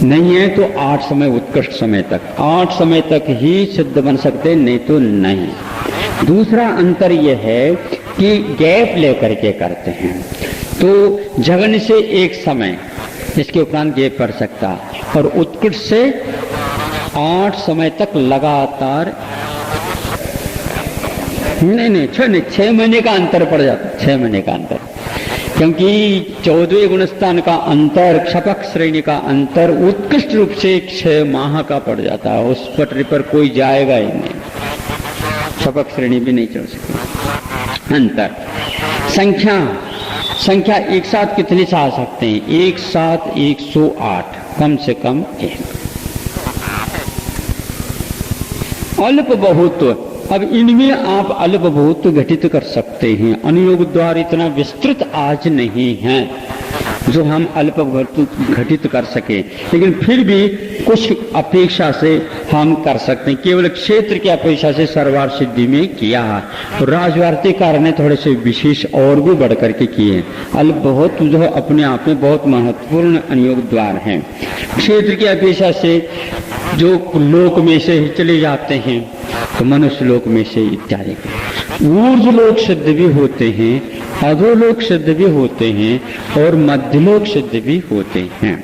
नहीं है तो 8 समय उत्कृष्ट समय तक, 8 समय तक ही सिद्ध बन सकते, नहीं तो नहीं। दूसरा अंतर यह है कि गैप लेकर के करते हैं, तो जगन से एक समय, इसके उपरांत गैप पड़ सकता, और उत्कृष्ट से 8 समय तक लगातार, नहीं 6 महीने का अंतर पड़ जाता, 6 महीने का अंतर, क्योंकि 14वें गुणस्थान का अंतर, क्षपक श्रेणी का अंतर उत्कृष्ट रूप से 6 माह का पड़ जाता है। उस पटरी पर कोई जाएगा ही नहीं, क्षपक श्रेणी भी नहीं चढ़ सकती। अंतर संख्या एक साथ कितने से आ सकते हैं? एक साथ 108, कम से कम 1। अल्प बहुत, अब इनमें आप अल्प बहुत घटित कर सकते हैं। अनुयोग द्वार इतना विस्तृत आज नहीं है जो हम अल्प घटित कर सके, लेकिन फिर भी कुछ अपेक्षा से हम कर सकते हैं। केवल क्षेत्र की अपेक्षा से सर्वार सिद्धि में किया है, तो राजवार्तिकार ने थोड़े से विशेष और भी बढ़ करके किए। अल्प बहुत जो अपने आप में बहुत महत्वपूर्ण अनुयोग द्वार है। क्षेत्र की अपेक्षा से जो लोक में से ही चले जाते हैं, तो मनुष्य लोक में से इत्यादि ऊर्ध्व लोक सिद्ध भी होते हैं, अधोलोक सिद्ध भी होते हैं, और मध्यलोक सिद्ध भी होते हैं।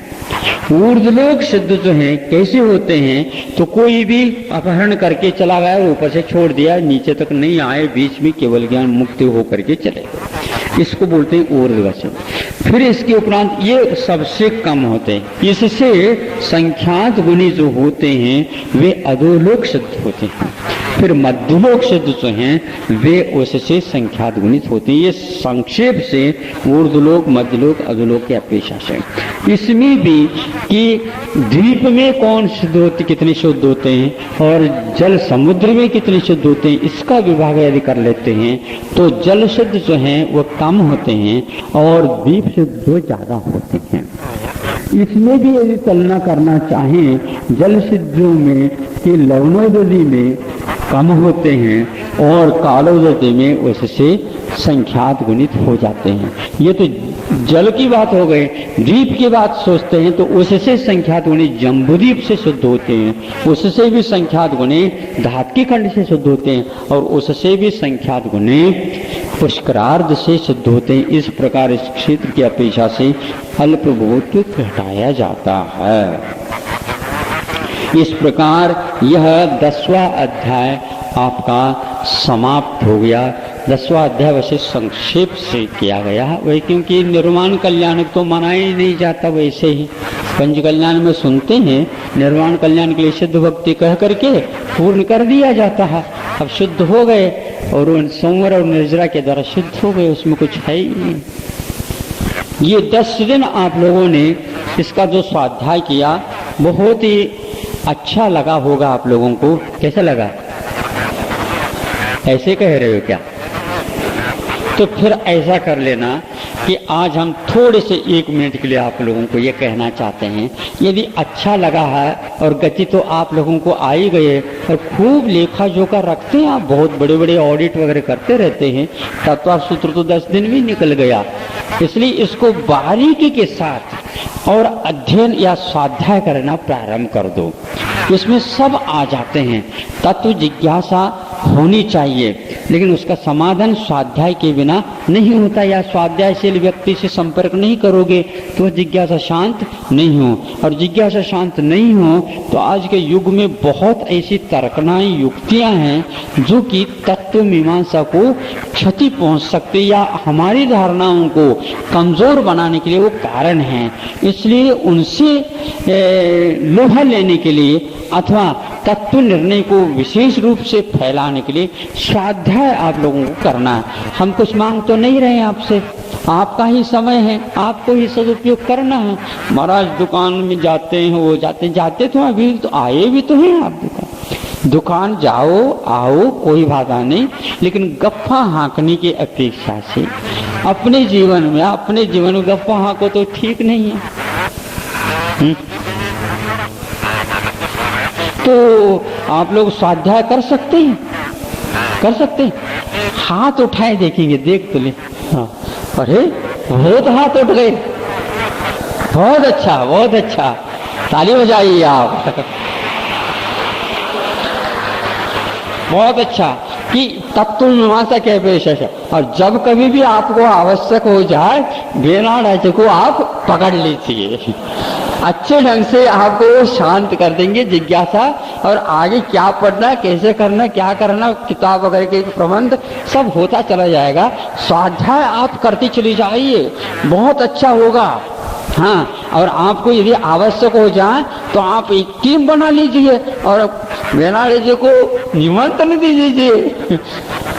ऊर्ध्वलोक सिद्ध जो है कैसे होते हैं? तो कोई भी अपहरण करके चला गया, ऊपर से छोड़ दिया, नीचे तक नहीं आए, बीच में केवल ज्ञान मुक्त होकर के चले गए, इसको बोलते हैं ऊर्ध्व सिद्ध। फिर इसके उपरांत ये सबसे कम होते हैं, इससे संख्यात गुणी जो होते हैं वे अधोलोक सिद्ध होते हैं। फिर मध्यलोक सिद्ध जो हैं वे उससे संख्यात गुणित होते हैं। ये संक्षेप से ऊर्ध्वलोक, मध्यलोक, अधोलोक की अपेक्षा से। इसमें भी कि द्वीप में कौन शुद्ध होते, कितने शुद्ध होते हैं, और जल समुद्र में कितने शुद्ध होते हैं, इसका विभाग यदि कर लेते हैं तो जल शुद्ध जो हैं वो कम होते हैं और द्वीप शुद्ध जो ज्यादा होते हैं। इसमें भी यदि तुलना करना चाहें, जल सिद्धों में कि लवणोदधि में कम होते हैं और कालोदधि में उससे संख्यात गुणित हो जाते हैं। ये तो जल की बात हो गई। द्वीप की बात सोचते हैं तो उससे संख्यात गुणे जम्बूद्वीप से शुद्ध होते हैं, उससे भी संख्यात गुणे धात्की खंड से शुद्ध होते हैं, और उससे भी संख्यात गुणे पुष्करार्ध से शुद्ध होते हैं। इस प्रकार इस क्षेत्र की अपेक्षा से अल्प बहुत घटाया जाता है। इस प्रकार यह 10वां अध्याय आपका समाप्त हो गया। 10वां अध्याय वैसे संक्षेप से किया गया वही, क्योंकि निर्वाण कल्याण तो मना ही नहीं जाता। वैसे ही पंच कल्याण में सुनते हैं, निर्वाण कल्याण के लिए शुद्ध भक्ति कह करके पूर्ण कर दिया जाता है। अब शुद्ध हो गए और उन संवर और निर्जरा के द्वारा शुद्ध हो गए, उसमें कुछ है ही नहीं। ये 10 दिन आप लोगों ने इसका जो स्वाध्याय किया बहुत ही अच्छा लगा होगा आप लोगों को। कैसा लगा? ऐसे कह रहे हो क्या? तो फिर ऐसा कर लेना कि आज हम थोड़े से 1 मिनट के लिए आप लोगों को ये कहना चाहते हैं, यदि अच्छा लगा है और गति तो आप लोगों को आ ही गए और खूब लेखा जोखा रखते हैं, आप बहुत बड़े बड़े ऑडिट वगैरह करते रहते हैं, तत्व सूत्र तो 10 दिन भी निकल गया। इसलिए इसको बारीकी के साथ और अध्ययन या स्वाध्याय करना प्रारंभ कर दो। इसमें सब आ जाते हैं। तत्व जिज्ञासा होनी चाहिए, लेकिन उसका समाधान स्वाध्याय के बिना नहीं होता, या स्वाध्यायशील व्यक्ति से संपर्क नहीं करोगे तो जिज्ञासा शांत नहीं हो, और जिज्ञासा शांत नहीं हो तो आज के युग में बहुत ऐसी तर्कनाएं युक्तियां हैं जो कि तत्व मीमांसा को क्षति पहुंच सकती या हमारी धारणाओं को कमजोर बनाने के लिए वो कारण हैं। इसलिए उनसे लोहा लेने के लिए अथवा तत्व निर्णय को विशेष रूप से फैलाने के लिए स्वाध्याय आप लोगों को करना है। हम कुछ मांग तो नहीं रहे आपसे, आपका ही समय है, आपको ही सदुपयोग करना है। महाराज दुकान में जाते हैं, वो जाते तो अभी तो आए भी तो हैं आप दुकान जाओ आओ कोई बाधा नहीं, लेकिन गप्पा हाँकने की अपेक्षा से अपने जीवन में गप्पा हाँको तो ठीक नहीं है। तो आप लोग स्वाध्याय कर सकते हैं? हाथ उठाए देखेंगे, देख तो ले। हाँ, अरे बहुत हाथ उठ गए, बहुत अच्छा। ताली बजाइए आप। बहुत अच्छा कि तत्वमीमांसा के पेशश। और जब कभी भी आपको आवश्यक हो जाए वेना राज्य को आप पकड़ लीजिए, अच्छे ढंग से आपको वो शांत कर देंगे जिज्ञासा। और आगे क्या पढ़ना, कैसे करना, क्या करना, किताब वगैरह के प्रबंध सब होता चला जाएगा। स्वाध्याय आप करते चली जाइए, बहुत अच्छा होगा। हाँ, और आपको यदि आवश्यक हो जाए तो आप एक टीम बना लीजिए और वेना जी को निमंत्रण दे दीजिए,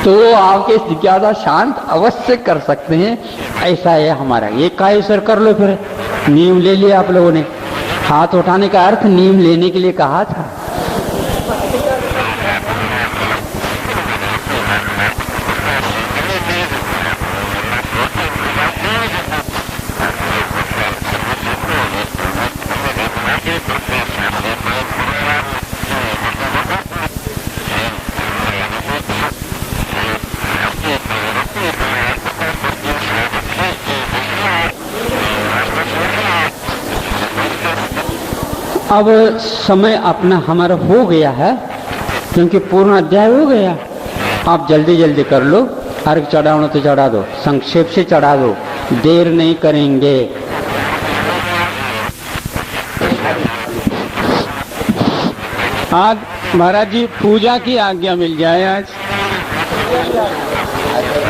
तो वो आपके जिज्ञासा शांत अवश्य कर सकते हैं। ऐसा है हमारा। ये काय सर कर लो, फिर नींव ले लिया आप लोगों ने। हाथ उठाने का अर्थ नींव लेने के लिए कहा था। अब समय अपना हमारा हो गया है, क्योंकि पूर्ण अध्याय हो गया। आप जल्दी जल्दी कर लो। अर्घ चढ़ाना तो चढ़ा दो, संक्षेप से चढ़ा दो, देर नहीं करेंगे। आज महाराज जी पूजा की आज्ञा मिल जाए। आज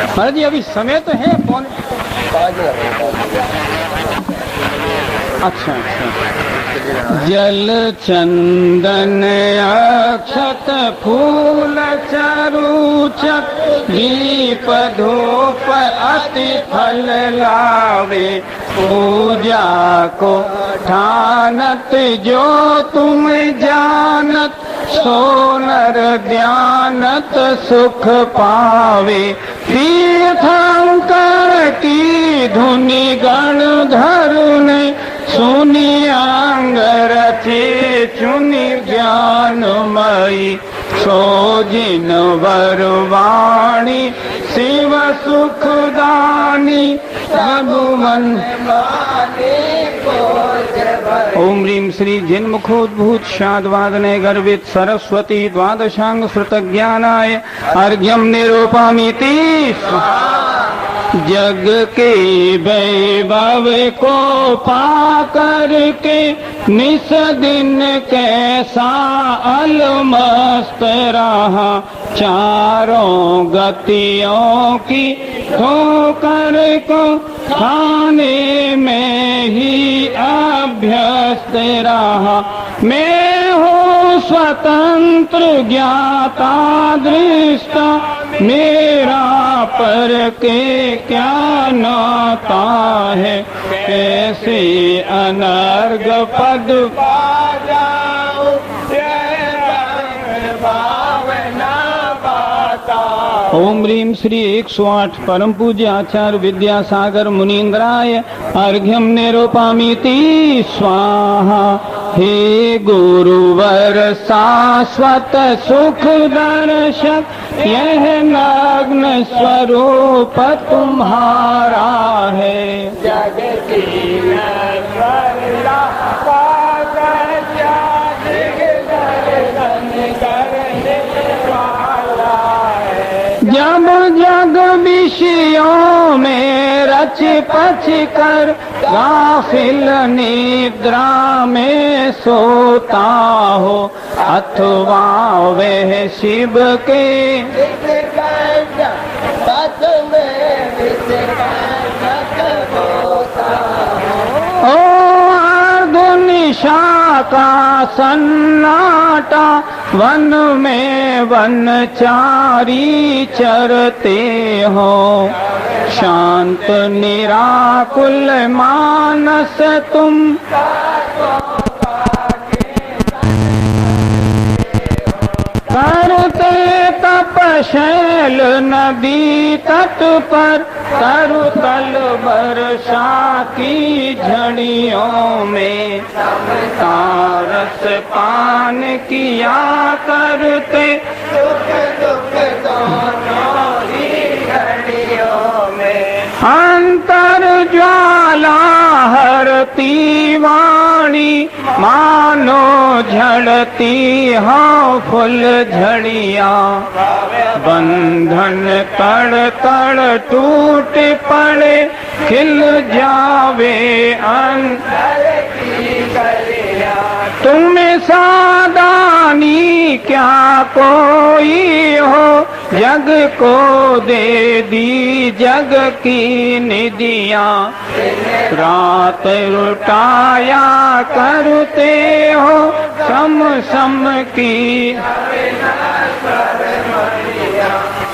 महाराज जी अभी समय तो है, अच्छा जल चंदन अक्षत फूल चरुचक दीप धूप अति फल लावे, पूजा को ठानत जो तुम जानत, सोनर ध्यानत सुख पावे। तीर्थंकर की धुनि गण धरुने, सुनी अंगर थे चुनि ज्ञानमयी, सो जिन वरवाणी शिव सुखदानी, रघुमन ओम ह्रीं श्री जिन्मुखोद्भूत शाद्वादने गर्वित सरस्वती द्वादशांग श्रुत ज्ञानाय अर्घ्यम निरूपमीति। जग के वैभव को पाकर के निस दिन कैसा अलमस्त रहा, चारों गतियों की ठोकर को खाने में ही अभ्यस्त रहा। मैं हूँ स्वतंत्र ज्ञाता दृष्टा, मेरा पर के क्या नाता है, कैसे अनर्घ पद पा जाऊं, ओम ह्रीं श्री 108 परम पूज्य आचार्य विद्यासागर मुनीन्द्राय अर्घ्यम निरूपमीति स्वाहा। हे गुरुवर शाश्वत सुख दर्शक, यह नग्न स्वरूप तुम्हारा है। जब जग विषयों में रच पच कर गाफिल निद्रा में सोता हो, अथवा वह शिव के निशा का सन्नाटा, वन में वनचारी चरते हो, शांत निराकुल मानस तुम, करते तपशैल नदी तट पर, तरु तल वर्षा की झड़ियों में, तारस पान किया करते, सुख दुख दोनों ही घड़ियों में। अंतर ज्वाला हरती वाणी, मानो झड़ती हो फूल झड़िया, बंधन तड़ तड़ टूट पड़े, खिल जावे अंतर की कलिया। तुम्हें सादानी क्या कोई हो, जग को दे दी जग की निदिया। रात लुटाया करते हो सम सम की,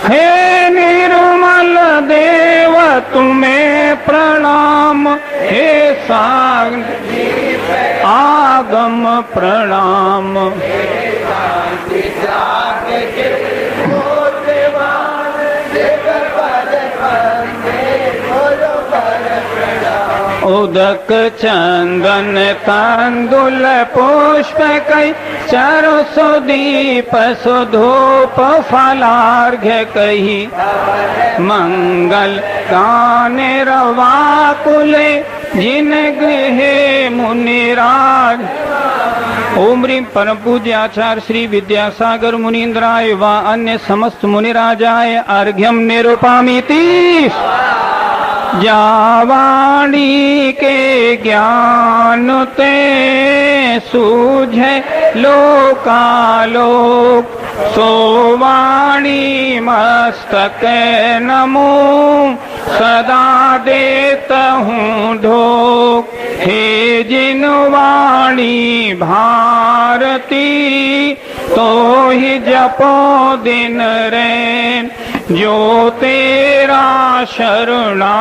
हे निर्मल देव तुम्हें प्रणाम, हे साग आगम प्रणाम। उदक चंदन तंदुल पुष्प कई, चरु सुदीप सुधूप फलार्घ्य कही। मंगल गाने रवाकुले, जिन गृहे मुनिराज। ओम ह्रीं परम पूज्य आचार्य श्री विद्यासागर मुनीन्द्राय व अन्य समस्त मुनिराजाय अर्घ्यम निरूपामीति। जावाणी के ज्ञान ते सूझे लोकालोक, सोवाणी मस्तक नमो सदा देता हूँ ढोक। हे जिन वाणी भारती, तो ही जपो दिन रैन, जो तेरा शरणागहे।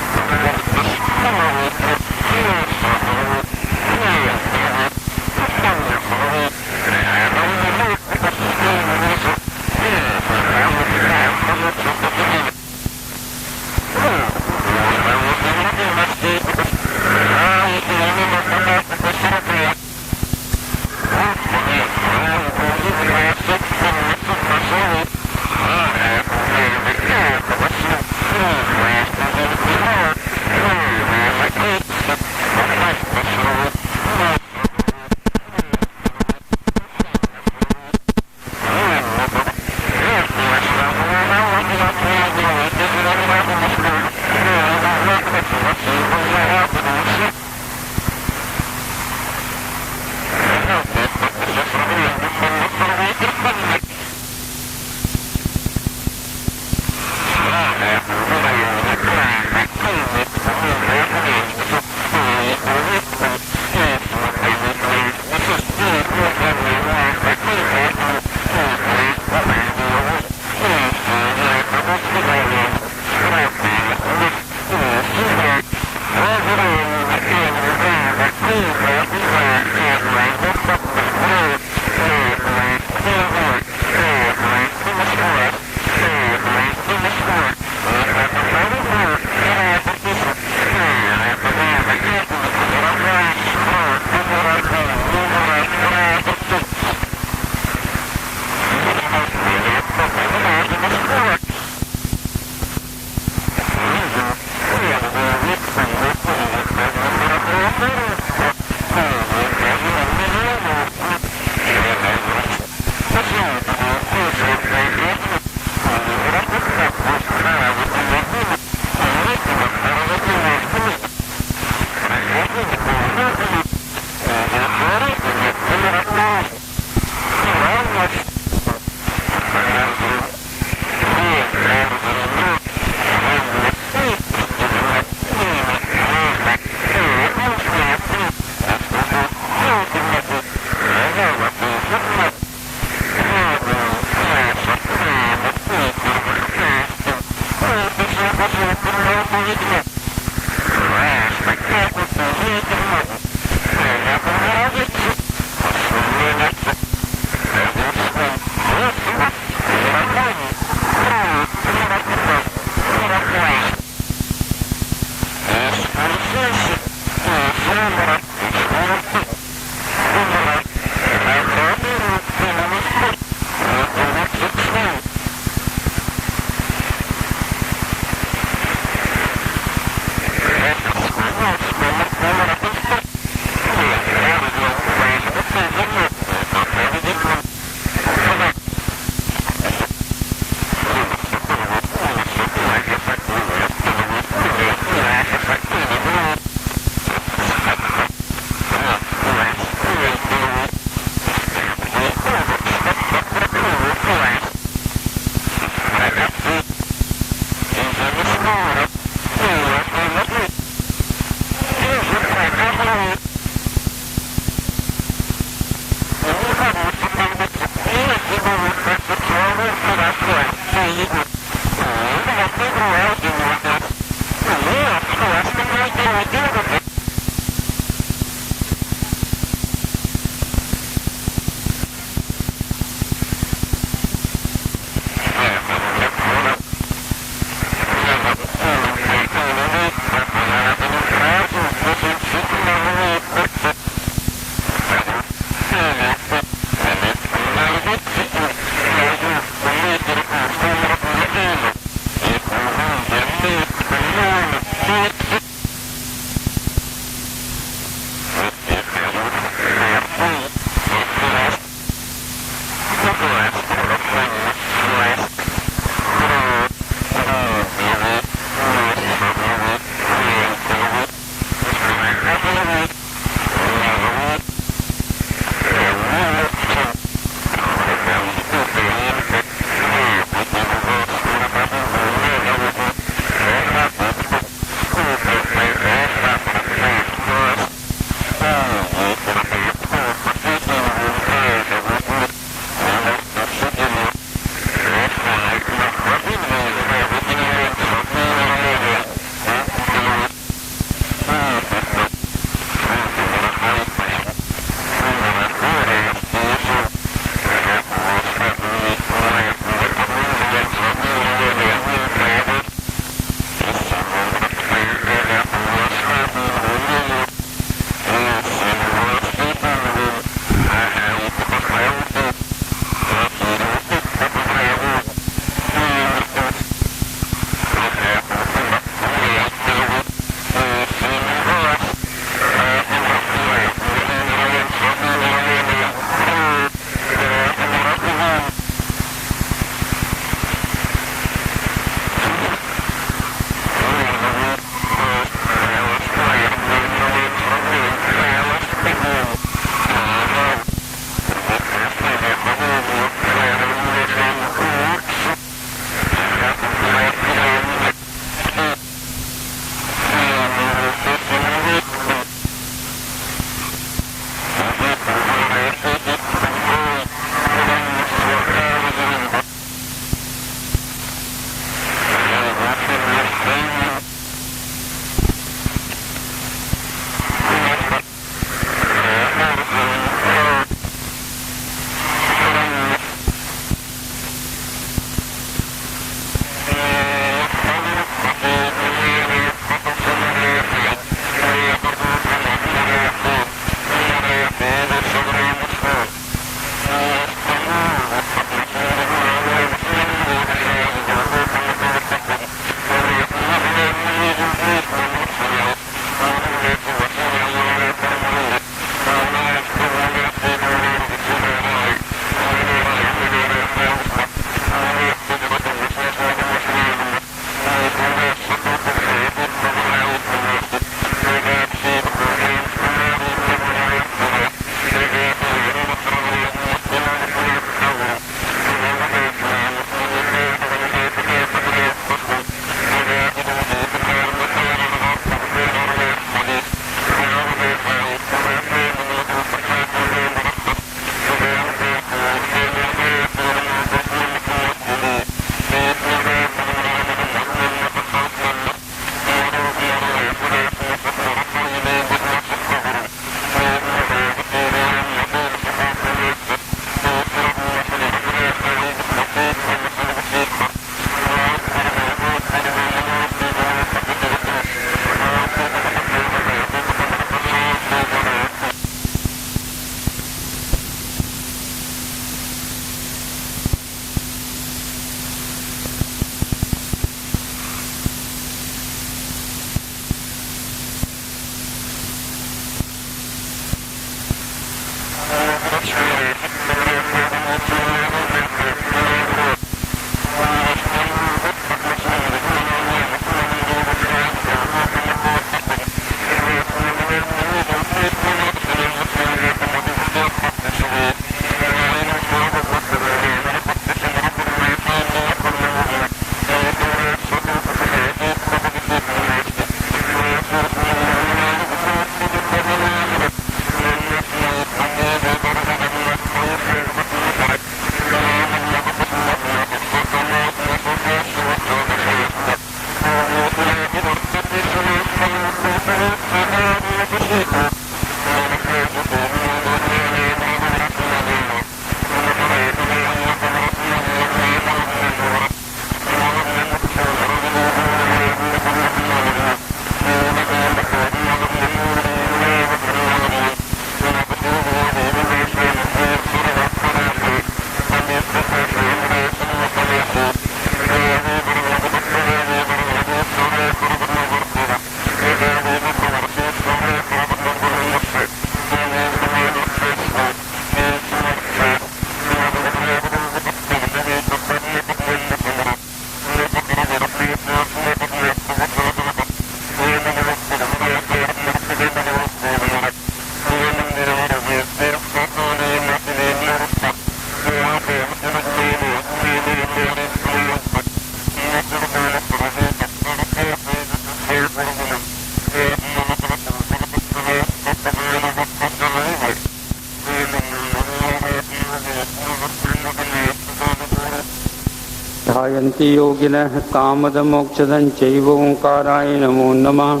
ध्यायन्ति योगिनः कामदमोक्षदं चैव ओंकाराय नमो नमः।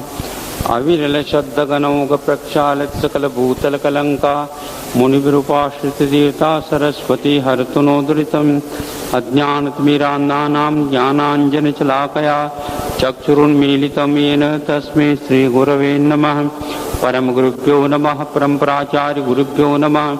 अविरलशब्दगणौघप्रक्षालत्सकलभूतलकलङ्का मुनिविरूपाश्रितदेवता सरस्वती हरतु नो दुरितम्। अज्ञानतिमिरान्धानां ज्ञानाञ्जनशलाकया चक्षुरुन्मीलितं येन तस्मै श्रीगुरवे नमः। परमगुरुभ्यो नमः। परम्पराचार्यगुरुभ्यो नमः।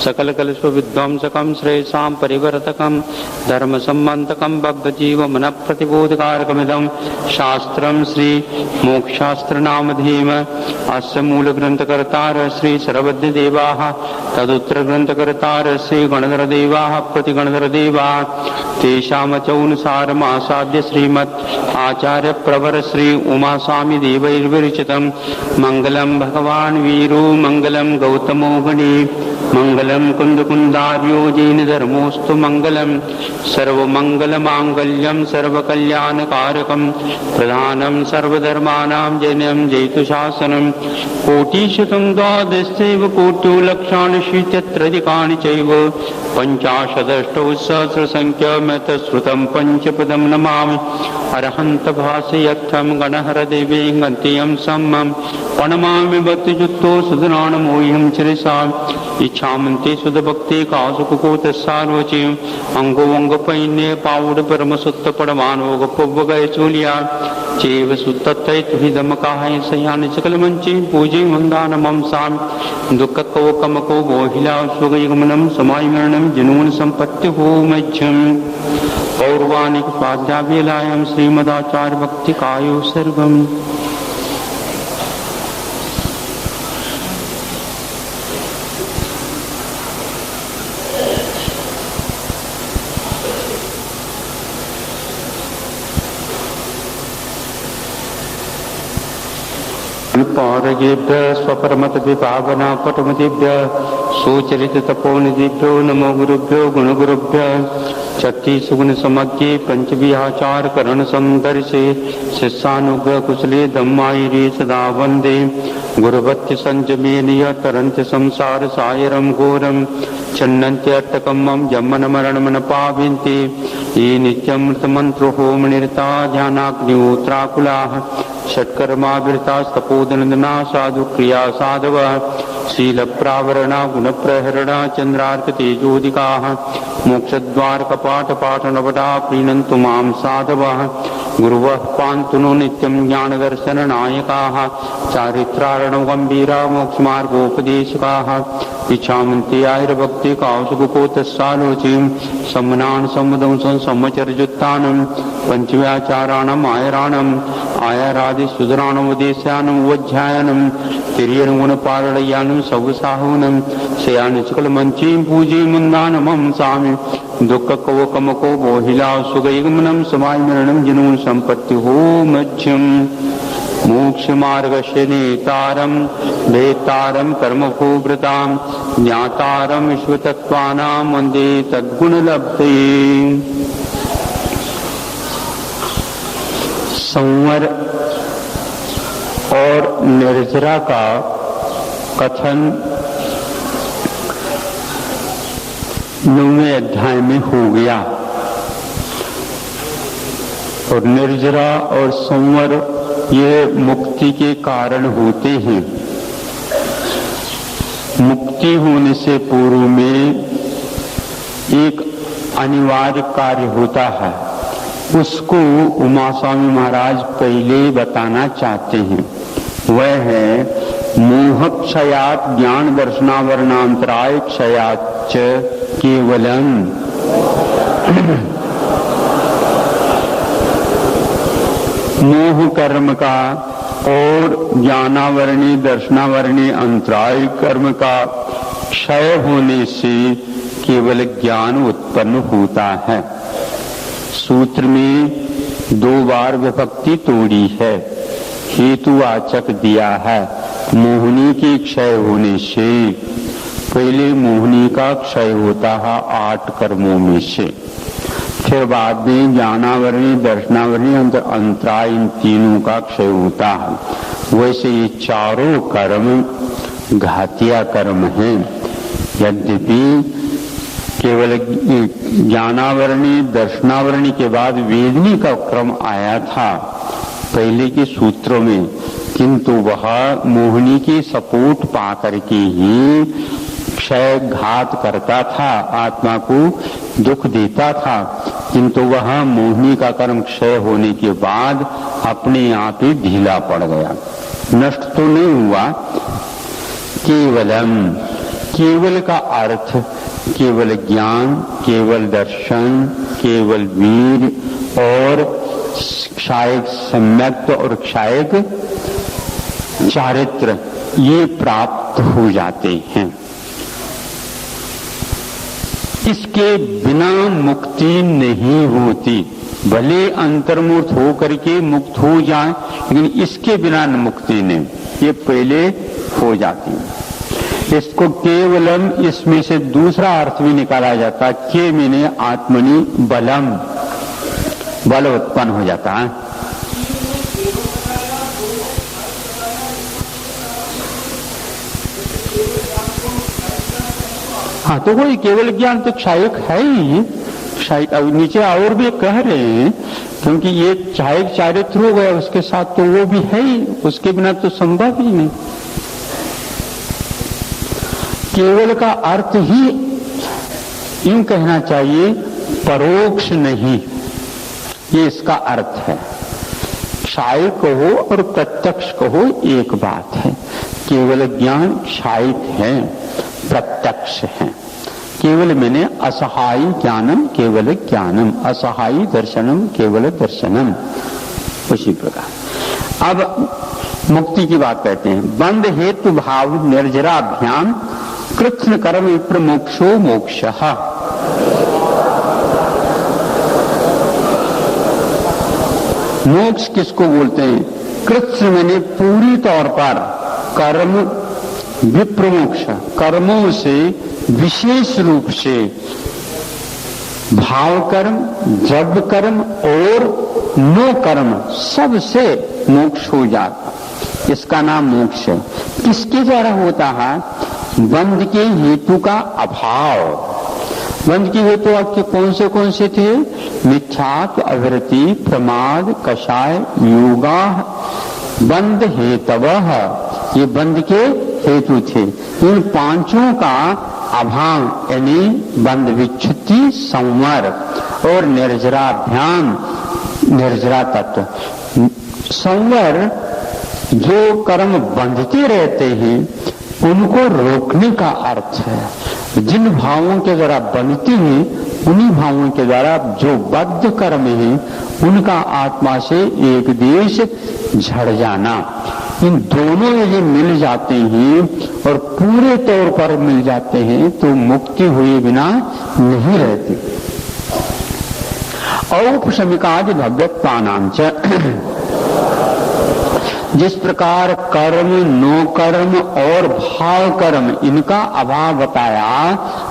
सकलकलुषविध्वंसकं श्रेयसां परिवर्तकं धर्मसम्बन्धकं बद्धजीवमनप्रतिबोधकारकमिदं शास्त्रं श्रीमोक्षशास्त्रनामधेयम्। अस्य मूलग्रन्थकर्तारः श्रीशरवद्यदेवाः, तदुत्तरग्रन्थकर्तारः श्रीगणधरदेवाः प्रतिगणधरदेवाः। तेषामचौनुसारमासाद्य श्रीमत् आचार्यप्रवर श्री उमास्वामी देवैर्विरचितं मङ्गलं भगवान् वीरो मङ्गलं गौतमो गणे मङ्गलं कुन्दकुन्दार्यो जैनधर्मोऽस्तु मङ्गलं। सर्वमङ्गलमाङ्गल्यं सर्वकल्याणकारकं प्रधानं सर्वधर्माणां जयं जयतुशासनं। कोटिशतं द्वादशैव कोटि लक्षाणि शीत्यत्रधिकानि चैव पञ्चाशदष्टोत्सहस्रसङ्ख्यमेतच्छ्रुतं पञ्चपदं नमामि। अरहन्तभासयत्थं गणहरदेवे गन्त्यं सम्मं प्रणमामि भक्तियुक्तो सुधनानमोह्यं चिरसा। इच्छामन्ते सुधभक्ते कासुकुकोतसार्वचीं अङ्गोऽङ्गपैन्ये पावुड परमसुत्तपडमानोगपुवगय चोलिया चैव सुत्तत्तैतुहिदमकाय सयानि सकलमञ्चे पूजे वन्दानमं सां दुःखकोकमको मोहिला सुगयुगमनं समायमरणं जनून सम्पत्तिहो मध्यम्। पौर्वाणिक स्वाध्यायवेलायां श्रीमदाचार्य भक्तिकायो सर्वम्। पौरगेभ्य स्वपरमतविभावना पटुमतिभ्य सुचरित तपोनिधिभ्यो नमो गुरुभ्यो गुणगुरुभ्य। छत्तीसगुण समज्ञे पंचविहाचार करण संदर्शे शिष्यानुग्रह कुशले धम्मायिरे सदा वंदे। गुरुवत्य संजमेनिय तरंत्य संसार सायरं घोरं छन्नन्त्यर्थकमं यमन मरणमन पाविन्ते। ये नित्यमृतमन्त्रो निरता ध्यानाग्निहोत्राकुलाः षट्कर्मावृतास्तपोदनन्दना साधु क्रिया साधवः। शीलप्रावरणा गुणप्रहरणा चन्द्रार्कतेजोदिकाः मोक्षद्वार कपाटपाटनवटा प्रीणन्तु मां साधवः। गुरुवः पान्तु नो नित्यं ज्ञानदर्शननायकाः चारित्रार्णव गम्भीरा मोक्षमार्गोपदेशकाः। इच्छामन्ते आयुर्भक्ति काशुकुकोतस्सालोचीं सम्मनान् सम्मदंसं सम्मचर्युत्थानं पञ्चव्याचाराणम् आयराणम् आयरादिसुधराणमुदेशानम् उवध्यायनं तिर्यनुगुणपालयानं सवसाहूनं शयानि सकलमञ्चीं पूजे मुन्दानमं सामि। दुःखकोकमको मोहिला सुगयुगमनं समायमरणं जनून सम्पत्तिहो मध्यम्। मोक्षमार्गस्य नेतारं भेतारं कर्मभूभृतां ज्ञातारं विश्वतत्त्वानां वन्दे तद्गुणलब्धये। संवर और निर्जरा का कथन 9वें अध्याय में हो गया और निर्जरा और संवर ये मुक्ति के कारण होते हैं। मुक्ति होने से पूर्व में एक अनिवार्य कार्य होता है, उसको उमा स्वामी महाराज पहले बताना चाहते हैं। वह है मोह क्षयात ज्ञान दर्शनावरणांतराय क्षयाच केवलम। मोह कर्म का और ज्ञानावरणी दर्शनावरणी अंतराय कर्म का क्षय होने से केवल ज्ञान उत्पन्न होता है। सूत्र में 2 बार विभक्ति तोड़ी है, हेतुवाचक दिया है। मोहिनी के क्षय होने से पहले मोहिनी का क्षय होता है 8 कर्मों में से, फिर बाद में ज्ञानावरणी दर्शनावरणी अंतराय इन तीनों का क्षय होता है। वैसे ये चारों कर्म घातिया कर्म हैं। यद्यपि केवल ज्ञानावरणी दर्शनावरणी के बाद वेदनी का क्रम आया था पहले के सूत्रों में, किंतु वह मोहिनी के सपोर्ट पा करके ही क्षय घात करता था, आत्मा को दुख देता था। किंतु वह मोहिनी का कर्म क्षय होने के बाद अपने आप ही ढीला पड़ गया, नष्ट तो नहीं हुआ। केवलम, केवल का अर्थ केवल ज्ञान, केवल दर्शन, केवल वीर और क्षायक सम्यक्त और क्षायक चारित्र ये प्राप्त हो जाते हैं। इसके बिना मुक्ति नहीं होती। भले अंतर्मुक्त हो करके मुक्त हो जाए, लेकिन इसके बिना मुक्ति नहीं, ये पहले हो जाती है। इसको केवलम, इसमें से दूसरा अर्थ भी निकाला जाता, के मैंने आत्मनि बलम, बल उत्पन्न हो जाता है। हाँ, तो वही केवल ज्ञान तो क्षायक है ही। क्षायक नीचे और भी कह रहे हैं, क्योंकि ये क्षायक चारित्र हो गया, उसके साथ तो वो भी है ही, उसके बिना तो संभव ही नहीं। केवल का अर्थ ही यूं कहना चाहिए, परोक्ष नहीं, ये इसका अर्थ है। क्षायक कहो और प्रत्यक्ष कहो एक बात है। केवल ज्ञान क्षायक है, प्रत्यक्ष है। केवल मैंने असहायी ज्ञानम केवल ज्ञानम, असहायी दर्शनम केवल दर्शनम। उसी प्रकार अब मुक्ति की बात कहते हैं। बंध हेतु भाव निर्जराभ्याम कृत्स्न कर्म विप्र मोक्षो मोक्षः। मोक्ष किसको बोलते हैं? कृत्स्न मैंने पूरी तौर पर कर्म, विप्र मोक्ष, कर्मों से विशेष रूप से भाव कर्म, जब कर्म और नो कर्म सबसे मोक्ष हो जाता, इसका नाम मोक्ष है। किसके द्वारा होता है? बंध के हेतु का अभाव। बंध के हेतु आपके कौन से थे? मिथ्यात्व, अवृत्ति, प्रमाद, कषाय, योगा, बंध हेतवः, ये बंध के हेतु थे। इन पांचों का अभाव यानी बंध विच्छुद्धि, संवर और निर्जराभ्याम, निर्जरा तत्व। संवर जो कर्म बंधते रहते हैं उनको रोकने का अर्थ है। जिन भावों के द्वारा बंधते हैं उन्हीं भावों के द्वारा जो बद्ध कर्म है उनका आत्मा से एक देश झड़ जाना। इन दोनों यदि मिल जाते हैं और पूरे तौर पर मिल जाते हैं तो मुक्ति हुए बिना नहीं रहती। औपशमिकादि भव्यत्वानांच, जिस प्रकार कर्म, नो कर्म और भाव कर्म इनका अभाव बताया,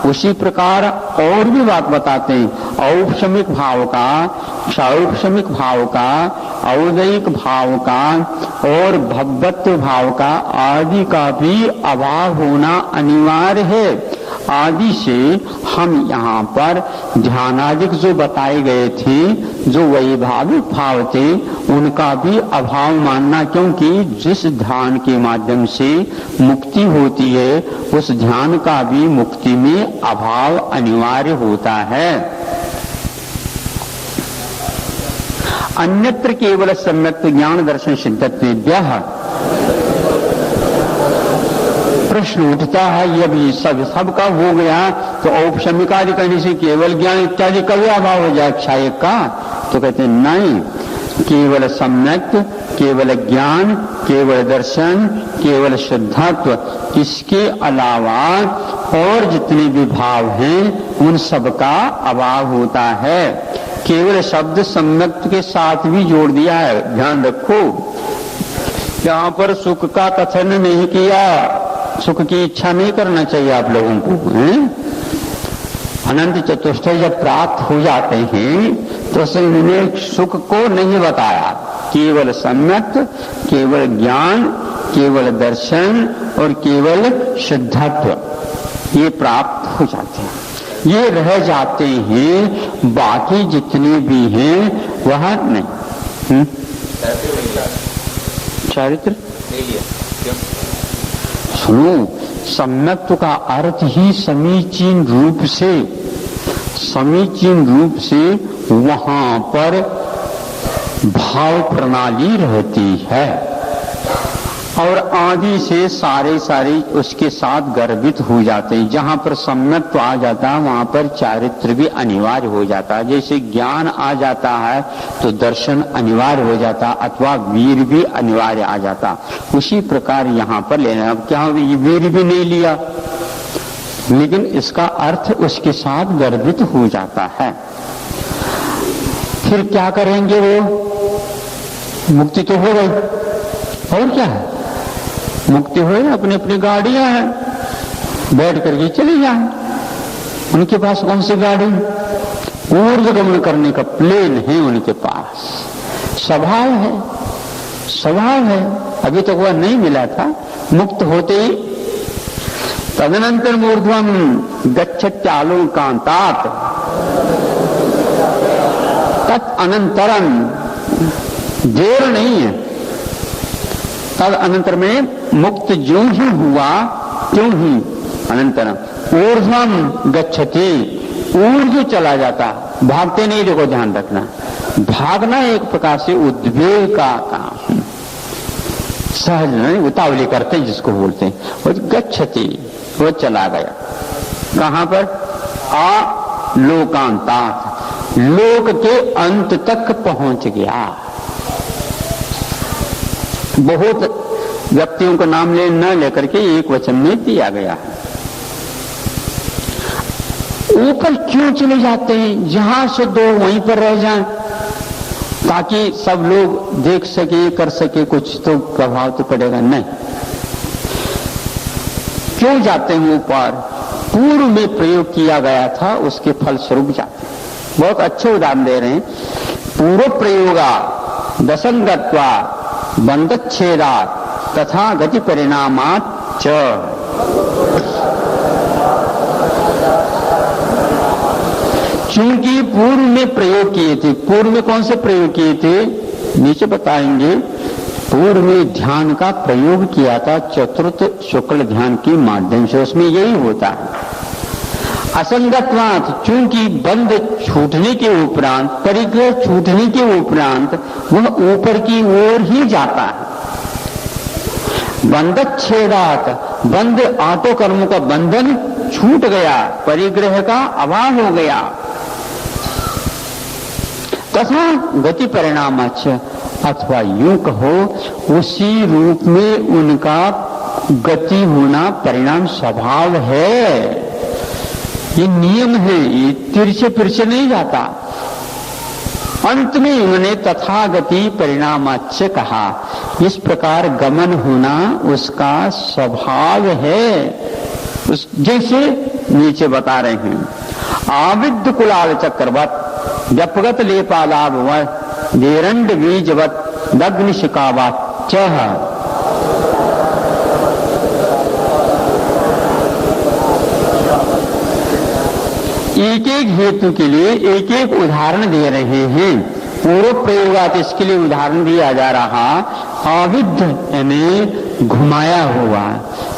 उसी प्रकार और भी बात बताते हैं। औपशमिक भाव का, क्षौपशमिक भाव का, औदयिक भाव का और भव्यत्व भाव का आदि का भी अभाव होना अनिवार्य है। आदि से हम यहाँ पर ध्यानादिक जो बताए गए थे जो वैभाविक भाव थे उनका भी अभाव मानना, क्योंकि जिस ध्यान के माध्यम से मुक्ति होती है उस ध्यान का भी मुक्ति में अभाव अनिवार्य होता है। अन्यत्र केवल सम्यक ज्ञान दर्शन सिद्धत्वेभ्यः प्रश्न उठता है, ये भी सबका हो गया तो औपशमिकादि कहने से केवल ज्ञान इत्यादि का भी अभाव हो जाए क्षायक का? तो कहते हैं नहीं, केवल सम्यक, केवल ज्ञान, केवल दर्शन, केवल शुद्धत्व, इसके अलावा और जितने भी भाव हैं उन सब का अभाव होता है। केवल शब्द सम्यक के साथ भी जोड़ दिया है, ध्यान रखो। यहाँ पर सुख का कथन नहीं किया, सुख की इच्छा नहीं करना चाहिए आप लोगों को, हैं? अनंत चतुष्टय जब प्राप्त हो जाते हैं तो उन्होंने सुख को नहीं बताया, केवल सम्यक, केवल ज्ञान, केवल दर्शन और केवल शुद्धत्व ये प्राप्त हो जाते हैं। ये रह जाते हैं, बाकी जितने भी हैं वह नहीं। चारित्र सुनो, सम्यक्त्व का अर्थ ही समीचीन रूप से वहां पर भाव प्रणाली रहती है और आदि से सारे उसके साथ गर्भित हो जाते हैं। जहां पर सम्यक्त्व आ जाता है वहां पर चारित्र भी अनिवार्य हो जाता है। जैसे ज्ञान आ जाता है तो दर्शन अनिवार्य हो जाता अथवा वीर भी अनिवार्य आ जाता। उसी प्रकार यहाँ पर लेना, अब क्या वीर भी नहीं लिया लेकिन इसका अर्थ उसके साथ गर्भित हो जाता है। फिर क्या करेंगे वो? मुक्ति तो हो गई और क्या है, मुक्ति हो, अपनी अपनी गाड़ियां हैं, बैठ करके चले जाए। उनके पास कौन सी गाड़ी? ऊर्ध्वगमन करने का प्लेन है उनके पास, स्वभाव है। अभी तक वह नहीं मिला था, मुक्त होते ही तदनंतर मूर्ध्वम गच्छत्यालोकांतात तत् अनंतरम, देर नहीं है, तद अनंतर में मुक्त जो ही हुआ त्यों ही अनंतरम ऊर्ध्वम गच्छति, ऊर्ध्व चला जाता, भागते नहीं। देखो ध्यान रखना, भागना एक प्रकार से उद्वेग का काम, सहज नहीं, उतावली करते हैं जिसको बोलते हैं, वो गच्छति, वो चला गया। कहां पर? आलोकांतात, लोक के अंत तक पहुंच गया। बहुत व्यक्तियों का नाम न लेकर के एक वचन में दिया गया है। ऊपर क्यों चले जाते हैं? जहां से दो वहीं पर रह जाएं, ताकि सब लोग देख सके, कर सके, कुछ तो प्रभाव तो पड़ेगा नहीं। क्यों जाते हैं ऊपर? पूर्व में प्रयोग किया गया था उसके फल स्वरूप जाते हैं। बहुत अच्छे उदाहरण दे रहे हैं। पूर्व प्रयोगा दसंगत्वा बंधच्छेदा तथा गति परिणामात् च, चूंकि पूर्व में प्रयोग किए थे। पूर्व में कौन से प्रयोग किए थे? नीचे बताएंगे। पूर्व में ध्यान का प्रयोग किया था चतुर्थ शुक्ल ध्यान के माध्यम से, उसमें यही होता है। असंगत्वात्, चूंकि बंध छूटने के उपरांत, परिग्रह छूटने के उपरांत वह ऊपर की ओर ही जाता है। बंधच्छेदात्, बंध आटो कर्मों का बंधन छूट गया, परिग्रह का अभाव हो गया। तथा गति परिणामाच्च, अथवा यूं कहो उसी रूप में उनका गति होना परिणाम स्वभाव है। ये नियम है, ये तिरछे फिरछे नहीं जाता। अंत में उन्होंने तथागति परिणामाच्य कहा। इस प्रकार गमन होना उसका स्वभाव है। उस जैसे नीचे बता रहे हैं, आविद्ध कुलाल चक्रवत व्यपगत लेपालाभवत देरंड बीजवत दग्नि शिकावाच। एक एक हेतु के लिए एक एक उदाहरण दे रहे हैं। पूर्व प्रयोगात इसके लिए उदाहरण दिया जा रहा आविद्ध यानी घुमाया हुआ,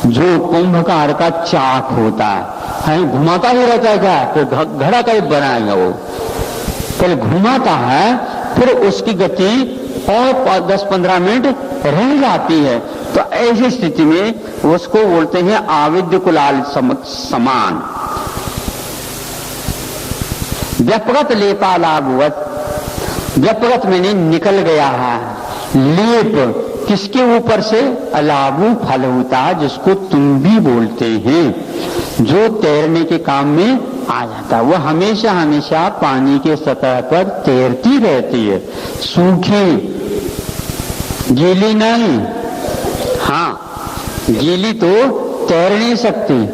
जो कुंभकार का चाक होता है घुमाता ही रहता है क्या, तो घड़ा का ही बनाएगा वो, पहले घुमाता है फिर उसकी गति और 10-15 मिनट रह जाती है। तो ऐसी स्थिति में उसको बोलते हैं आविद्य कुलाल समान। व्यपगत लेपालाभवत, व्यपगत मैंने निकल गया है, लेप किसके ऊपर से, अलाबू फल होता जिसको तुम भी बोलते हैं, जो तैरने के काम में आ जाता है। वह हमेशा हमेशा पानी के सतह पर तैरती रहती है, सूखी गीली नहीं। हाँ, गीली तो तैर नहीं सकती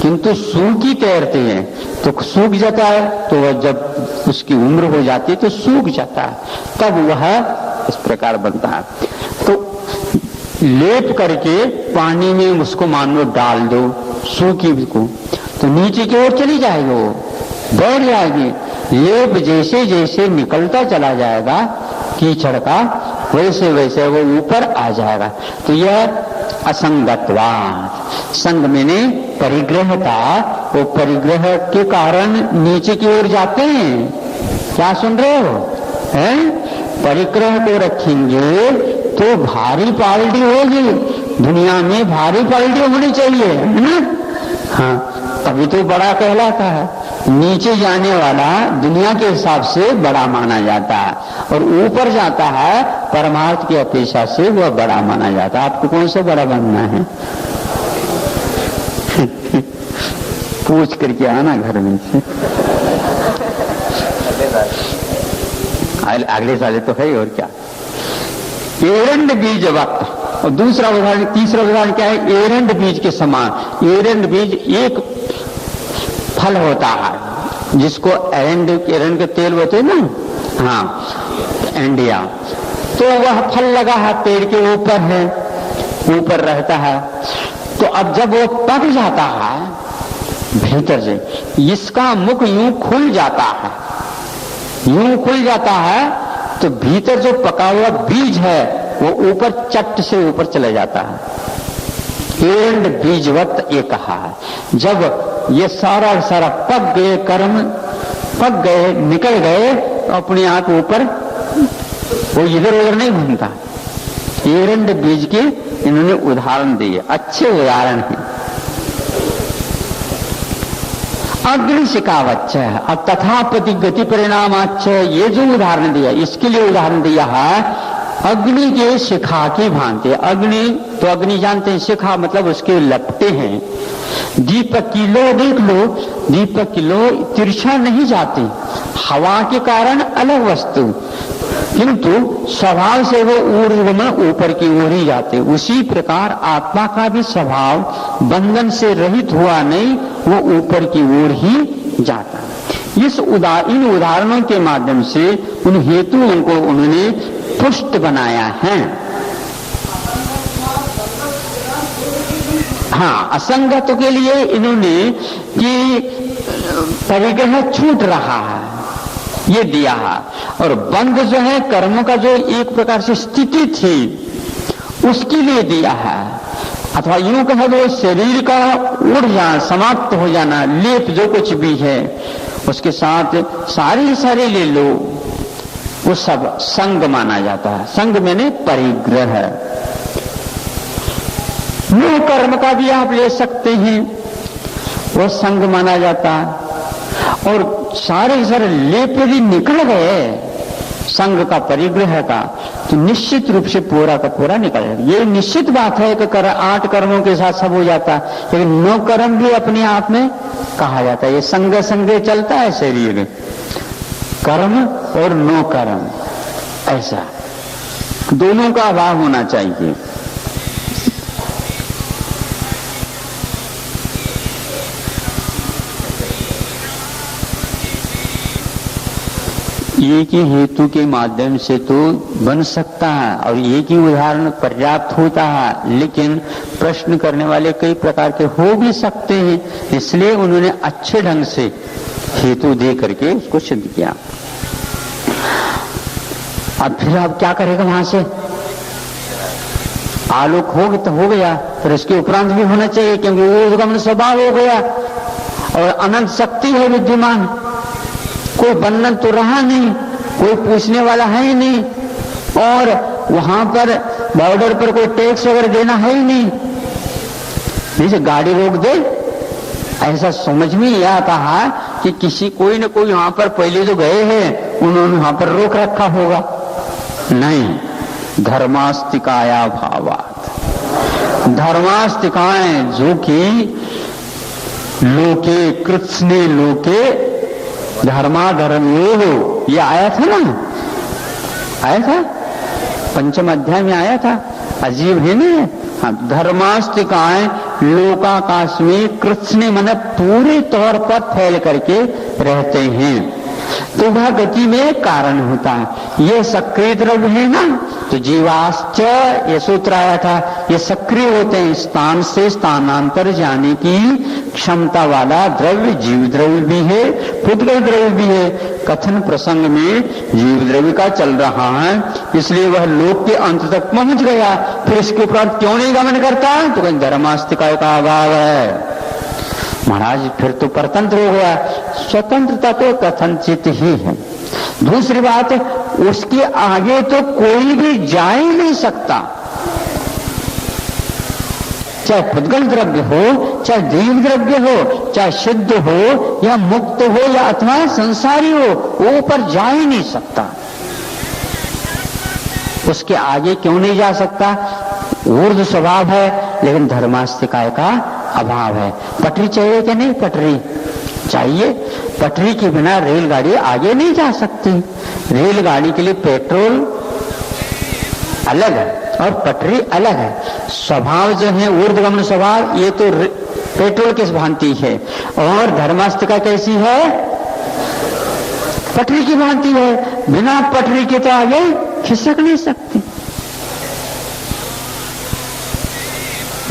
किंतु सूखी तैरती है, तो सूख जाता है, तो वह जब उसकी उम्र हो जाती है तो सूख जाता है, तब वह इस प्रकार बनता है। तो लेप करके पानी में उसको मान लो डाल दो सूखी को, तो नीचे की ओर चली जाएगी, वो बढ़ जाएगी। लेप जैसे जैसे निकलता चला जाएगा कीचड़ का, वैसे वैसे वो ऊपर आ जाएगा। तो यह असंगत्वात्, संग मैंने परिग्रहता, वो परिग्रह के कारण नीचे की ओर जाते हैं। क्या सुन रहे हो, हैं? परिग्रह को रखेंगे तो भारी पाल्टी होगी, दुनिया में भारी पाल्टी होनी चाहिए, है ना? हाँ, तभी तो बड़ा कहलाता है। नीचे जाने वाला दुनिया के हिसाब से बड़ा माना जाता है, और ऊपर जाता है परमार्थ की अपेक्षा से वह बड़ा माना जाता है। आपको कौन सा बड़ा बनना है? पूछ करके आना घर में से। अगले साल तो है, और क्या। एरंड बीज वक्त, और दूसरा उदाहरण, तीसरा उदाहरण क्या है, एरंड बीज के समान। एरंड बीज एक फल होता है जिसको एरंड के तेल होते हैं ना, हाँ, एंडिया, तो वह फल लगा है पेड़ के ऊपर है, ऊपर रहता है। तो अब जब वो पक जाता है भीतर से, इसका मुख यूं खुल जाता है, यूं खुल जाता है, तो भीतर जो पका हुआ बीज है वो ऊपर चट से ऊपर चले जाता है। एरंड बीजवत ये कहा है। जब ये सारा सारा पक गए, कर्म पक गए, निकल गए, तो अपने आप ऊपर वो इधर उधर नहीं घूमता। एरंड बीज के इन्होंने उदाहरण दिए, अच्छे उदाहरण हैं। अग्निशिखावच्च, अब तथापति गति परिणामाच्च, ये जो उदाहरण दिया, इसके लिए उदाहरण दिया है अग्नि के शिखा की भांति। अग्नि तो अग्नि जानते हैं, शिखा मतलब उसके लपटे हैं। दीपक की लो देख लो, दीपक की लो तिरछा नहीं जाती, हवा के कारण अलग वस्तु, किंतु स्वभाव से वो ऊर्ध्वगमन ऊपर की ओर ही जाते। उसी प्रकार आत्मा का भी स्वभाव बंधन से रहित हुआ नहीं, वो ऊपर की ओर ही जाता। इन उदाहरणों के माध्यम से उन हेतुओं को उन्होंने पुष्ट बनाया है। हाँ, असंगत के लिए इन्होंने कि परिग्रह छूट रहा है ये दिया है, और बंध जो है कर्मों का जो एक प्रकार से स्थिति थी उसके लिए दिया है, अथवा यूं कहे तो शरीर का उड़ जाना, समाप्त हो जाना, लेप जो कुछ भी है उसके साथ सारे ले लो, वो सब संग माना जाता है। संग मैंने परिग्रह। नो कर्म का भी आप ले सकते हैं, वो संग माना जाता है। और सारे लेप यदि निकल गए संग का, परिग्रह का, तो निश्चित रूप से पूरा का पूरा निकल जाएगा। ये निश्चित बात है कि 8 कर्मों के साथ सब हो जाता है, लेकिन 9 कर्म भी अपने आप में कहा जाता है। ये संग संगे चलता है शरीर, कर्म और 9 कर्म, ऐसा दोनों का अभाव होना चाहिए। एक ही हेतु के माध्यम से तो बन सकता है और एक ही उदाहरण पर्याप्त होता है, लेकिन प्रश्न करने वाले कई प्रकार के हो भी सकते हैं, इसलिए उन्होंने अच्छे ढंग से हेतु दे करके उसको सिद्ध किया। अब फिर अब क्या करेगा वहां से? आलोक हो तो हो गया, फिर उसके उपरांत भी होना चाहिए, क्योंकि ऊर्ध्वगमन स्वभाव हो गया और अनंत शक्ति है विद्यमान। कोई बंधन तो रहा नहीं, कोई पूछने वाला है ही नहीं, और वहां पर बॉर्डर पर कोई टैक्स वगैरह देना है ही नहीं। जैसे गाड़ी रोक दे, ऐसा समझ में नहीं आता है कि किसी कोई न कोई वहां पर पहले जो गए हैं उन्होंने वहां पर रोक रखा होगा। नहीं, धर्मास्तिकाया भावात, धर्मास्तिकाएं जो कि लोके कृत्स्ने लोके धर्माधर्मयो हो, ये आया था ना, आया था पंचम अध्याय में आया था। अजीब है ना। हाँ, धर्मास्तिकाएं लोकाकाश में कृत्स्ने मन पूरे तौर पर फैल करके रहते हैं, तो वह गति में कारण होता है। ये सक्रिय द्रव्य है ना, तो जीवाश्च ये सूत्र आया था, ये सक्रिय होते हैं, स्थान से स्थानांतर जाने की क्षमता वाला द्रव्य जीव द्रव्य भी है, पुद्गल द्रव्य भी है। कथन प्रसंग में जीव द्रव्य का चल रहा है, इसलिए वह लोक के अंत तक पहुंच गया, फिर इसके उपरांत क्यों नहीं गमन करता? तो कहीं धर्मास्तिका का अभाव है। महाराज फिर तो परतंत्र हो गया। स्वतंत्रता तो कथनचित ही है। दूसरी बात, उसके आगे तो कोई भी जा ही नहीं सकता, चाहे पुद्गल द्रव्य हो, चाहे देव द्रव्य हो, चाहे सिद्ध हो या मुक्त हो या अथवा संसारी हो, वो ऊपर जा ही नहीं सकता। उसके आगे क्यों नहीं जा सकता? ऊर्ध्व स्वभाव है, लेकिन धर्मास्तिकाय का अभाव है। पटरी चाहिए कि नहीं? पटरी चाहिए। पटरी के बिना रेलगाड़ी आगे नहीं जा सकती। रेलगाड़ी के लिए पेट्रोल अलग है और पटरी अलग है। स्वभाव जो है ऊर्ध्वगमन स्वभाव, ये तो पेट्रोल की भांति है, और धर्मास्तिका कैसी है? पटरी की भांति है। बिना पटरी के तो आगे खिसक नहीं सकती।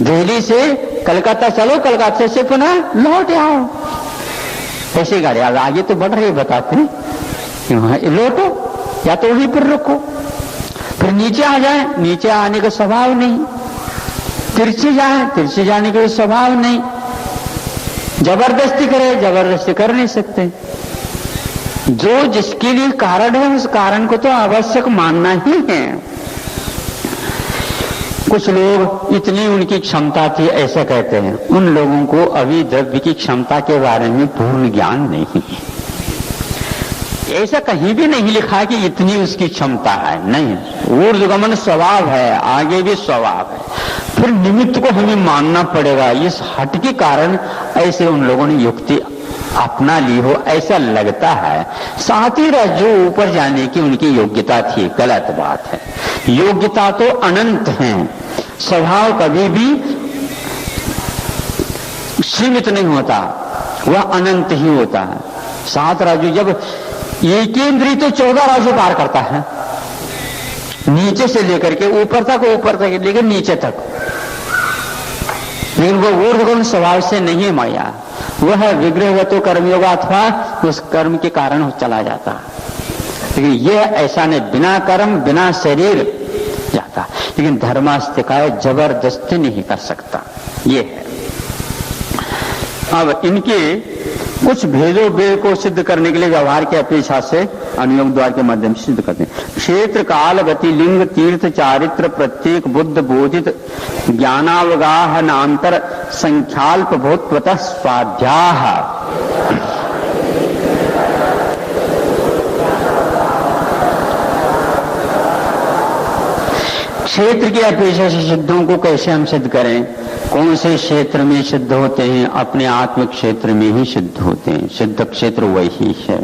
दिल्ली से कलकत्ता चलो, कलकत्ता से पुनः लौट आओ, ऐसी गाड़ी अब आगे तो बढ़ रही, बताते हैं लौटो या तो वहीं पर रुको, फिर नीचे आ जाए, नीचे आने का स्वभाव नहीं, तिरछे जाए, तिरछे जाने का स्वभाव नहीं, जबरदस्ती करे, जबरदस्ती कर नहीं सकते। जो जिसके लिए कारण है उस कारण को तो आवश्यक मानना ही है। कुछ लोग इतनी उनकी क्षमता थी ऐसा कहते हैं, उन लोगों को अभी द्रव्य की क्षमता के बारे में पूर्ण ज्ञान नहीं है। ऐसा कहीं भी नहीं लिखा कि इतनी उसकी क्षमता है, नहीं। ऊर्ध्वगमन स्वभाव है, आगे भी स्वभाव है, फिर निमित्त को हमें मानना पड़ेगा। इस हट के कारण ऐसे उन लोगों ने युक्ति अपना ली हो ऐसा लगता है। साथ ही जो ऊपर जाने की उनकी योग्यता थी, गलत बात है। योग्यता तो अनंत है, स्वभाव कभी भी सीमित नहीं होता, वह अनंत ही होता है। 7 राजू, जब एक इंद्रिय तो 14 राजू पार करता है, नीचे से लेकर के ऊपर तक लेकिन नीचे तक, लेकिन वो ऊर्ध्वगमन स्वभाव से नहीं माया, वह विग्रहवतो कर्मयोग अथवा उस कर्म के कारण चला जाता। लेकिन यह ऐसा नहीं, बिना कर्म बिना शरीर जाता, लेकिन धर्मास्तिकाय जबरदस्ती नहीं कर सकता, ये है। अब इनके कुछ भेदों भेद को सिद्ध करने के लिए व्यवहार की अपेक्षा से अनुयोग द्वार के माध्यम से सिद्ध करते हैं। क्षेत्र काल गति लिंग तीर्थ चारित्र प्रत्येक बुद्ध बोधित ज्ञानावगाह नांतर संख्याल्प भूतवतः स्वाध्याह। क्षेत्र की अपेक्षा से सिद्धों को कैसे हम सिद्ध करें? कौन से क्षेत्र में सिद्ध होते हैं? अपने आत्म क्षेत्र में ही सिद्ध होते हैं, सिद्ध क्षेत्र वही है।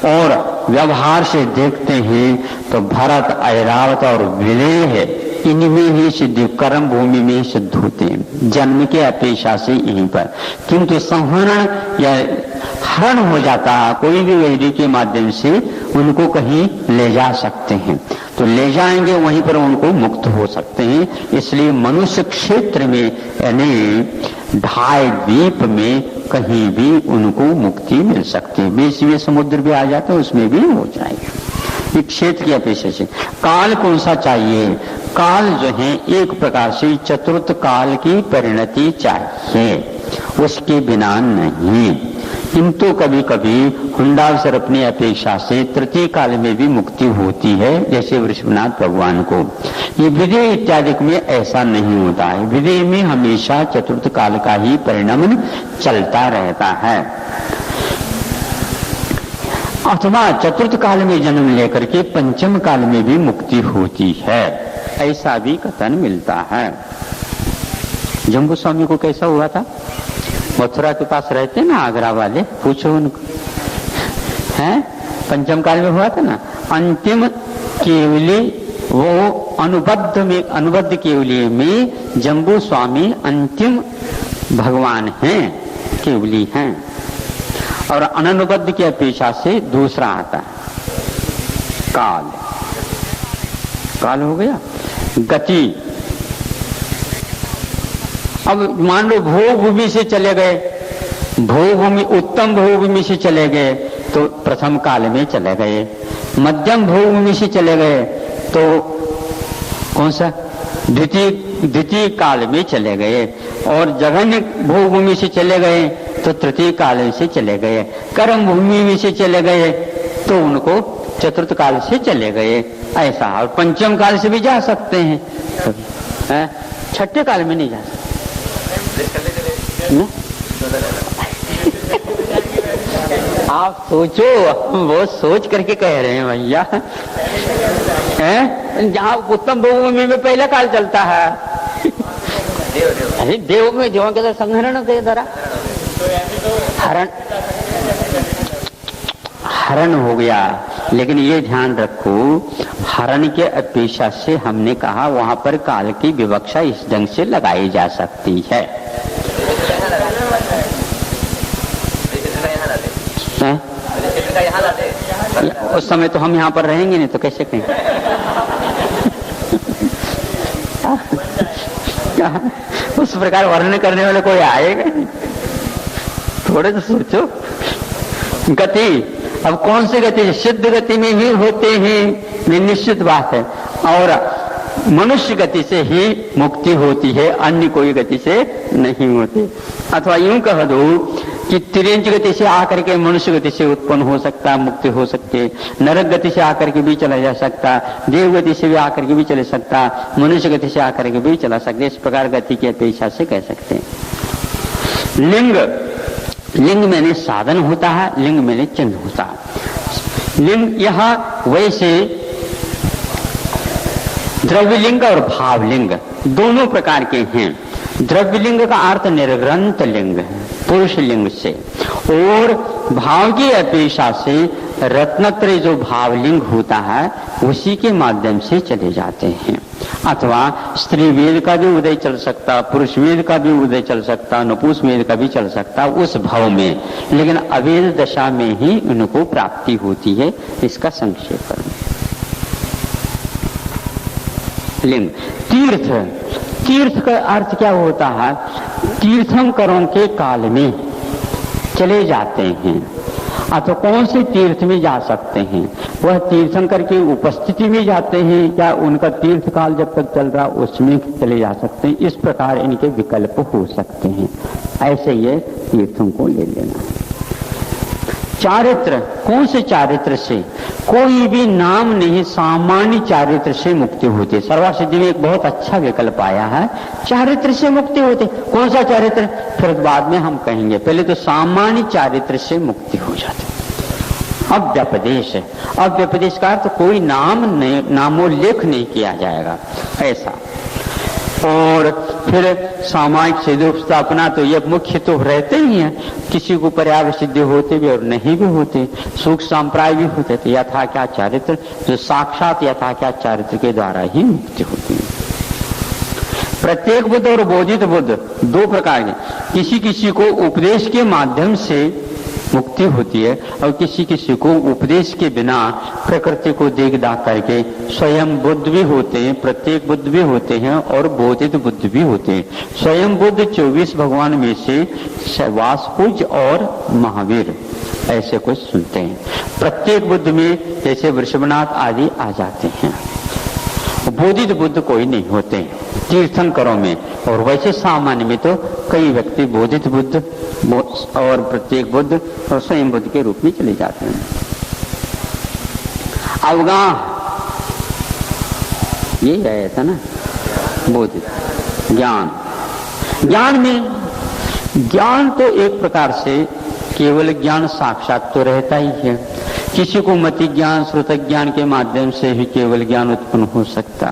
और व्यवहार से देखते हैं तो भरत, ऐरावत और विलेह इनमें ही सिद्ध, कर्म भूमि में ही सिद्ध होते हैं, जन्म के अपेक्षा से यहीं पर। किंतु संहरण या हरण हो जाता है, कोई भी वैदिक के माध्यम से उनको कहीं ले जा सकते हैं, तो ले जाएंगे वहीं पर उनको मुक्त हो सकते हैं। इसलिए मनुष्य क्षेत्र में यानी ढाई द्वीप में कहीं भी उनको मुक्ति मिल सकती है। बीच में समुद्र भी आ जाता है, उसमें भी हो जाएगा। कि क्षेत्र की अपेक्षा से काल कौन सा चाहिए? काल जो है एक प्रकार से चतुर्थ काल की परिणति चाहिए, उसके बिना नहीं। किंतु कभी कभी हुंडावसर अपनी अपेक्षा से तृतीय काल में भी मुक्ति होती है, जैसे वृषभनाथ भगवान को। ये विधेय इत्यादि में ऐसा नहीं होता है। विधेय में हमेशा चतुर्थ काल का ही परिणाम चलता रहता है, अथवा चतुर्थ काल में जन्म लेकर के पंचम काल में भी मुक्ति होती है, ऐसा भी कथन मिलता है। जम्बू स्वामी को कैसा हुआ था? मथुरा के पास रहते ना आगरा वाले, पूछो उनको, हैं? पंचम काल में हुआ था ना। अंतिम केवली वो अनुबद्ध केवली में जम्बू स्वामी अंतिम भगवान हैं, केवली हैं, और अनुबद्ध की अपेक्षा से दूसरा आता है काल। काल हो गया गति। अब मान लो भोग भूमि से चले गए, भोग भूमि उत्तम भोग भूमि से चले गए तो प्रथम काल में चले गए, मध्यम भोग भूमि से चले गए तो कौन सा? द्वितीय काल में चले गए, और जघन्य भोग भूमि से चले गए तो तृतीय काल से चले गए, कर्म भूमि में से चले गए तो उनको चतुर्थ काल से चले गए, ऐसा। और पंचम काल से भी जा सकते हैं, छठे काल में नहीं जा सकते। आप सोचो, वो सोच करके कह रहे हैं भैया, जहाँ उत्तम भूमि में पहला काल चलता है। अरे देव में देवों के संहरण के द्वारा हरण हो गया। लेकिन ये ध्यान रखो, हरण के अपेक्षा से हमने कहा वहां पर काल की विवक्षा इस ढंग से लगाई जा सकती है। उस समय तो हम यहाँ पर रहेंगे नहीं तो कैसे कहें? उस प्रकार वर्णन करने वाले कोई आएगा नहीं, थोड़े तो सोचो। गति, अब कौन सी गति? सिद्ध गति में ही होते हैं, निश्चित बात है, और मनुष्य गति से ही मुक्ति होती है, अन्य कोई गति से नहीं होती। अथवा यूं कह दो कि तिरंज गति से आकर के मनुष्य गति से उत्पन्न हो सकता, मुक्ति हो सकती है, नरक गति से आकर के भी चला जा सकता, देव गति से भी आकर के भी चले सकता, मनुष्य गति से आकर के भी चला सकते। इस प्रकार गति की अपेक्षा से कह सकते हैं। लिंग मैंने साधन होता है, लिंग मैंने चिन्ह होता है। लिंग यह वैसे द्रव्यलिंग और भावलिंग दोनों प्रकार के हैं। द्रव्यलिंग का अर्थ निर्ग्रंथ लिंग है, पुरुष लिंग से, और भाव की अपेक्षा से रत्नत्रय जो भावलिंग होता है उसी के माध्यम से चले जाते हैं। अथवा स्त्री वेद का भी उदय चल सकता, पुरुष वेद का भी उदय चल सकता, नपुंस वेद का भी चल सकता उस भाव में, लेकिन अवेद दशा में ही उनको प्राप्ति होती है। इसका संक्षेप करें। लिंग तीर्थ का अर्थ क्या होता है? तीर्थंकरों के काल में चले जाते हैं। तो कौन से तीर्थ में जा सकते हैं? वह तीर्थंकर की उपस्थिति में जाते हैं या उनका तीर्थ काल जब तक चल रहा उसमें चले जा सकते हैं। इस प्रकार इनके विकल्प हो सकते हैं। ऐसे ये तीर्थों को ले लेना। चारित्र, कौन से चारित्र से? कोई भी नाम नहीं, सामान्य चारित्र से मुक्ति होती। सर्वसिद्धि में एक बहुत अच्छा विकल्प आया है, चारित्र से मुक्ति होती। कौन सा चारित्र? फिर बाद में हम कहेंगे, पहले तो सामान्य चारित्र से मुक्ति हो जाती। अव्यपदेश, अव्यपदेश का अर्थ कोई नामोल्लेख नहीं किया जाएगा, ऐसा। और फिर सामायिक सिद्धि स्थापना तो ये मुख्य तो रहते ही हैं, किसी को पर्याय सिद्धि होते भी और नहीं भी होते, सुख संप्राय भी होते। तो यथाख्या चारित्र जो साक्षात यथाख्या चारित्र के द्वारा ही मुक्ति होती है। प्रत्येक बुद्ध और बोधित बुद्ध दो प्रकार के, किसी किसी को उपदेश के माध्यम से मुक्ति होती है और किसी किसी को उपदेश के बिना प्रकृति को देख दाख करके स्वयं बुद्ध भी होते हैं, प्रत्येक बुद्ध भी होते हैं और बोधित बुद्ध भी होते हैं। स्वयं बुद्ध 24 भगवान में से वासपुज और महावीर ऐसे कुछ सुनते हैं। प्रत्येक बुद्ध में जैसे वृषभनाथ आदि आ जाते हैं। बोधित बुद्ध कोई नहीं होते तीर्थंकरों में, और वैसे सामान्य में तो कई व्यक्ति बोधित बुद्ध और प्रत्येक बुद्ध और स्वयं बुद्ध के रूप में चले जाते हैं। अवगाह यही आया था ना, बोधित ज्ञान। ज्ञान में ज्ञान तो एक प्रकार से केवल ज्ञान साक्षात तो रहता ही है। किसी को मति ज्ञान श्रुत ज्ञान के माध्यम से ही केवल ज्ञान उत्पन्न हो सकता,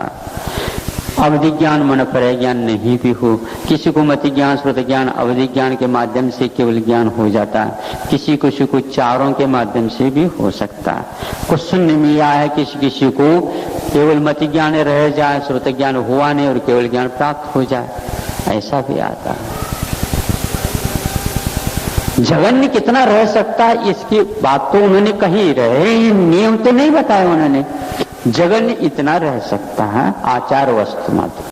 अवधि ज्ञान मन पर ज्ञान नहीं भी हो। किसी को मति ज्ञान श्रुत ज्ञान अवधि ज्ञान के माध्यम से केवल ज्ञान हो जाता, किसी को चारों के माध्यम से भी हो सकता। कुछ सुनने में आया है किसी को केवल मति ज्ञान रह जाए, श्रुत ज्ञान हुआ नहीं और केवल ज्ञान प्राप्त हो जाए, ऐसा भी आता है। जगन्य कितना रह सकता है इसकी बात तो उन्होंने कही रहे, नियम तो नहीं बताया उन्होंने। जगन्य इतना रह सकता है आचार वस्तु मात्र।